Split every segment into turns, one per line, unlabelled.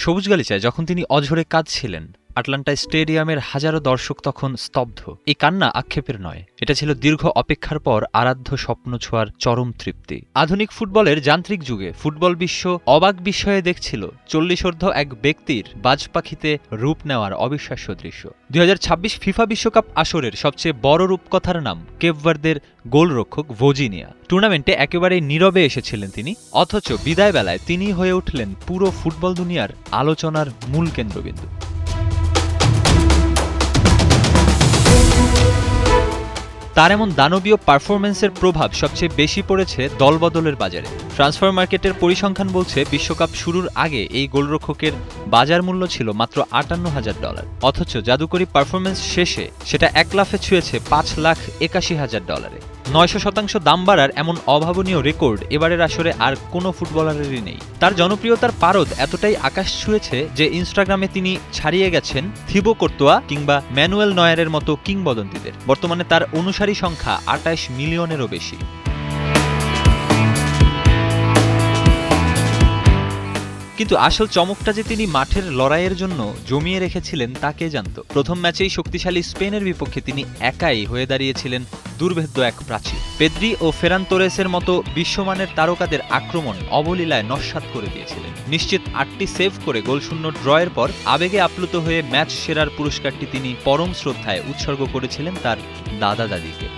সবুজ গালিচায় যখন তিনি অঝরে কাঁদছিলেন, আটলান্টা স্টেডিয়ামের হাজারো দর্শক তখন স্তব্ধ। এই কান্না আক্ষেপের নয়, এটা ছিল দীর্ঘ অপেক্ষার পর আরাধ্য স্বপ্ন ছোঁয়ার চরম তৃপ্তি। আধুনিক ফুটবলের যান্ত্রিক যুগে ফুটবল বিশ্ব অবাক বিস্ময়ে দেখছিল 40ঊর্ধ্ব এক ব্যক্তির বাজ পাখিতে রূপ নেওয়ার অবিশ্বাস্য দৃশ্য। 2026 ফিফা বিশ্বকাপ আসরের সবচেয়ে বড় রূপকথার নাম কেপ ভার্দের গোলরক্ষক ভোজিনিয়া। টুর্নামেন্টে একেবারে নীরবে এসেছিলেন তিনি, অথচ বিদায় বেলায় তিনি হয়ে উঠলেন পুরো ফুটবল দুনিয়ার আলোচনার মূল কেন্দ্রবিন্দু। তার এমন দানবীয় পারফরম্যান্সের প্রভাব সবচেয়ে বেশি পড়েছে দলবদলের বাজারে। ট্রান্সফার মার্কেটের পরিসংখ্যান বলছে বিশ্বকাপ শুরুর আগে এই গোলরক্ষকের বাজার মূল্য ছিল মাত্র $58,000, অথচ জাদুকরী পারফরম্যান্স শেষে সেটা 1 লাফে ছুঁয়েছে $5,81,000। 900% দাম বাড়ার এমন অভাবনীয় রেকর্ড এবারের আসরে আর কোনো ফুটবলারেরই নেই। তার জনপ্রিয়তার পারদ এতটাই আকাশ ছুঁয়েছে যে ইনস্টাগ্রামে তিনি ছাড়িয়ে গেছেন থিবো কোর্তোয়া কিংবা ম্যানুয়েল নয়ারের মতো কিংবদন্তিদের। বর্তমানে তার অনুসারী সংখ্যা 28 মিলিয়নেরও বেশি। কিন্তু আসল চমকটা যে তিনি মাঠের লড়াইয়ের জন্য জমিয়ে রেখেছিলেন তা কে জানত। প্রথম ম্যাচেই শক্তিশালী স্পেনের বিপক্ষে তিনি একাই হয়ে দাঁড়িয়েছিলেন দুর্ভেদ্য এক প্রাচীর। পেদ্রি ও ফেরান তোরেসের মতো বিশ্বমানের তারকাদের আক্রমণ অবলীলায় নস্যাৎ করে দিয়েছিলেন। নিশ্চিত 8টি সেভ করে গোলশূন্য ড্রয়ের পর আবেগে আপ্লুত হয়ে ম্যাচ সেরার পুরস্কারটি তিনি পরম শ্রদ্ধায় উৎসর্গ করেছিলেন তার দাদা দাদিকে।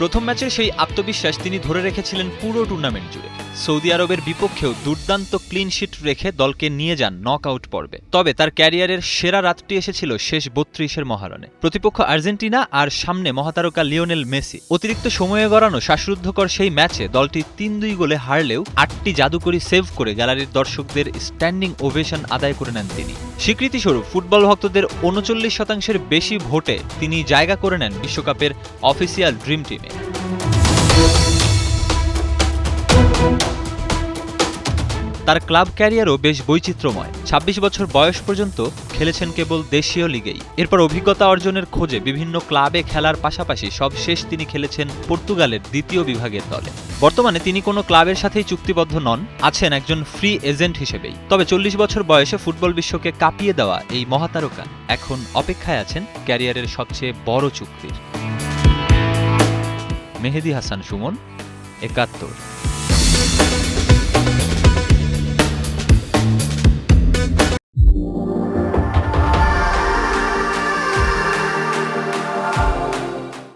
প্রথম ম্যাচের সেই আত্মবিশ্বাস তিনি ধরে রেখেছিলেন পুরো টুর্নামেন্ট জুড়ে। সৌদি আরবের বিপক্ষেও দুর্দান্ত ক্লিনশিট রেখে দলকে নিয়ে যান নকআউট পর্বে। তবে তার ক্যারিয়ারের সেরা রাতটি এসেছিল শেষ 32-এর মহারণে। প্রতিপক্ষ আর্জেন্টিনা আর সামনে মহাতারকা লিওনেল মেসি। অতিরিক্ত সময়ে গড়ানো শ্বাসরুদ্ধকর সেই ম্যাচে দলটি 3-2 গোলে হারলেও 8টি জাদুকরী সেভ করে গ্যালারির দর্শকদের স্ট্যান্ডিং ওভেশন আদায় করে নেন তিনি। স্বীকৃতিস্বরূপ ফুটবল ভক্তদের 39%-এর বেশি ভোটে তিনি জায়গা করে নেন বিশ্বকাপের অফিসিয়াল ড্রিম টিমে। তার ক্লাব ক্যারিয়ারও বেশ বৈচিত্র্যময়। 26 বছর বয়স পর্যন্ত খেলেছেন কেবল দেশীয় লিগেই। এরপর অভিজ্ঞতা অর্জনের খোঁজে বিভিন্ন ক্লাবে খেলার পাশাপাশি সবশেষ তিনি খেলেছেন পর্তুগালের 2য় বিভাগের দলে। বর্তমানে তিনি কোনো ক্লাবের সাথেই চুক্তিবদ্ধ নন, আছেন একজন ফ্রি এজেন্ট হিসেবেই। তবে 40 বছর বয়সে ফুটবল বিশ্বকে কাঁপিয়ে দেওয়া এই মহাতারকা এখন অপেক্ষায় আছেন ক্যারিয়ারের সবচেয়ে বড় চুক্তির। মেহেদী হাসান সুমন, 71।